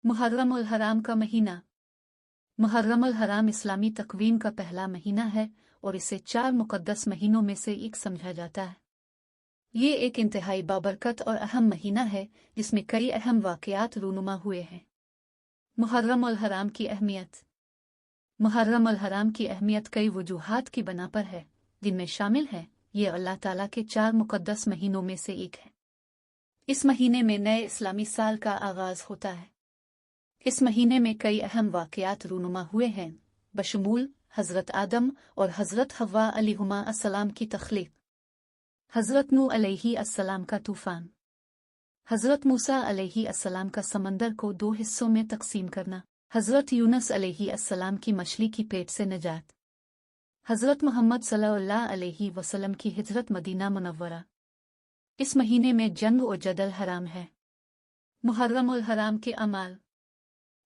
मुहर्रम उल हराम का महीना। मुहर्रम उल हराम इस्लामी तकवीम का पहला महीना है और इसे 4 मुक़द्दस महीनों में से एक समझा जाता है। ये एक इंतहाई बाबरकत और अहम महीना है जिसमें कई अहम वाक़यात रूनुमा हुए हैं। मुहर्रम उल हराम की अहमियत। मुहर्रम उल हराम की अहमियत कई वजूहात की बना पर है, जिनमें शामिल है ये अल्लाह ताला के 4 मुक़द्दस महीनों में से एक है। इस महीने में नए इस्लामी साल का आगाज़ होता है। इस महीने में कई अहम वाक़यात रूनुमा हुए हैं, बशमूल हज़रत आदम और हज़रत हव्वा अलैहिमा अस्सलाम की तख्लीक़, हज़रत नूह अलैहि अस्सलाम का तूफ़ान, हज़रत मूसा अलैहि अस्सलाम का समंदर को 2 हिस्सों में तक़सीम करना, हज़रत यूनुस अलैहि अस्सलाम की मछली की पेट से निजात, हज़रत मोहम्मद सल्लल्लाहु अलैहि वसल्लम की हिजरत मदीना मुनव्वरा। इस महीने में जंग और जदल हराम है। मुहर्रम उल हराम के अमाल।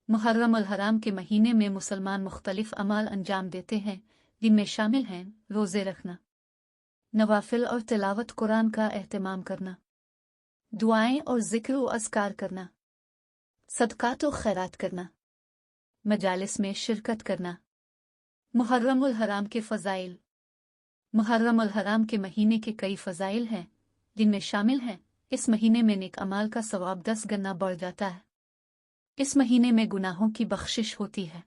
मुहर्रम उल हराम के महीने में मुसलमान मुख्तलिफ अमाल अंजाम देते हैं, जिनमें शामिल हैं रोज़े रखना, नवाफिल और तिलावत कुरान का एहतमाम करना, दुआएं और ज़िक्र व अज़कार करना, सदक़ात व खैरात करना, मजालिस में शिरकत करना। मुहर्रम उल हराम के फ़ज़ाइल। मुहर्रम उल हराम के महीने के कई फ़ज़ाइल हैं, जिनमें शामिल हैं इस महीने में नेक अमाल का सवाब 10 गुना बढ़ जाता है। इस महीने में गुनाहों की बख्शिश होती है।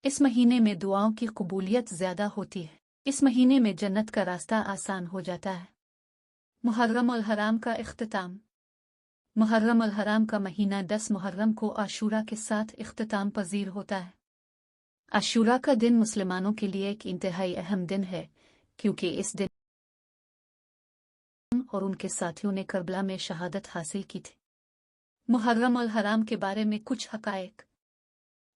इस महीने में दुआओं की कबूलियत ज़्यादा होती है। इस महीने में जन्नत का रास्ता आसान हो जाता है। मुहर्रम उल हराम का इख्तिताम। मुहर्रम उल हराम का महीना 10 मुहर्रम को आशूरा के साथ इख्तिताम पजीर होता है। आशूरा का दिन मुसलमानों के लिए एक इंतहाई अहम दिन है, क्योंकि इस दिन और उनके साथियों ने करबला में शहादत हासिल की थी। मुहर्रम उल हराम के बारे में कुछ हक़ाइक़।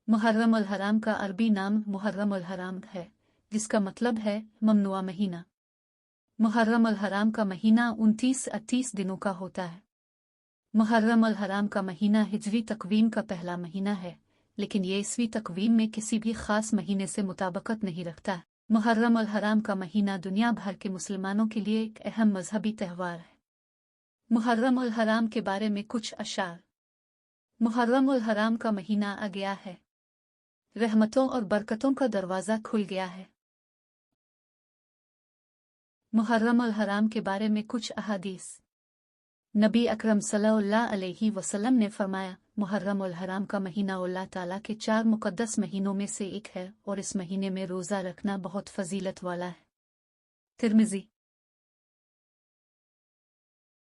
मुहर्रम उल हराम का अरबी नाम मुहर्रम उल हराम है, जिसका मतलब है ममनुआ महीना। मुहर्रम उल हराम का महीना 29-30 दिनों का होता है। मुहर्रम उल हराम का महीना हिजरी तकवीम का पहला महीना है, लेकिन ये ईसवी तकवीम में किसी भी ख़ास महीने से मुताबकत नहीं रखता। मुहर्रम उल हराम का महीना दुनिया भर के मुसलमानों के लिए एक अहम मजहबी त्यौहार है। मुहर्रम उल हराम के बारे में कुछ अशार। मुहर्रम उल हराम का महीना आ गया है, रहमतों और बरकतों का दरवाज़ा खुल गया है। मुहर्रम उल हराम के बारे में कुछ अहादीस। नबी अकरम सल्लल्लाहु अलैहि वसल्लम ने फरमाया, मुहर्रम उल हराम का महीना अल्लाह ताला के 4 मुक़द्दस महीनों में से एक है और इस महीने में रोज़ा रखना बहुत फजीलत वाला है। तिर्मिज़ी।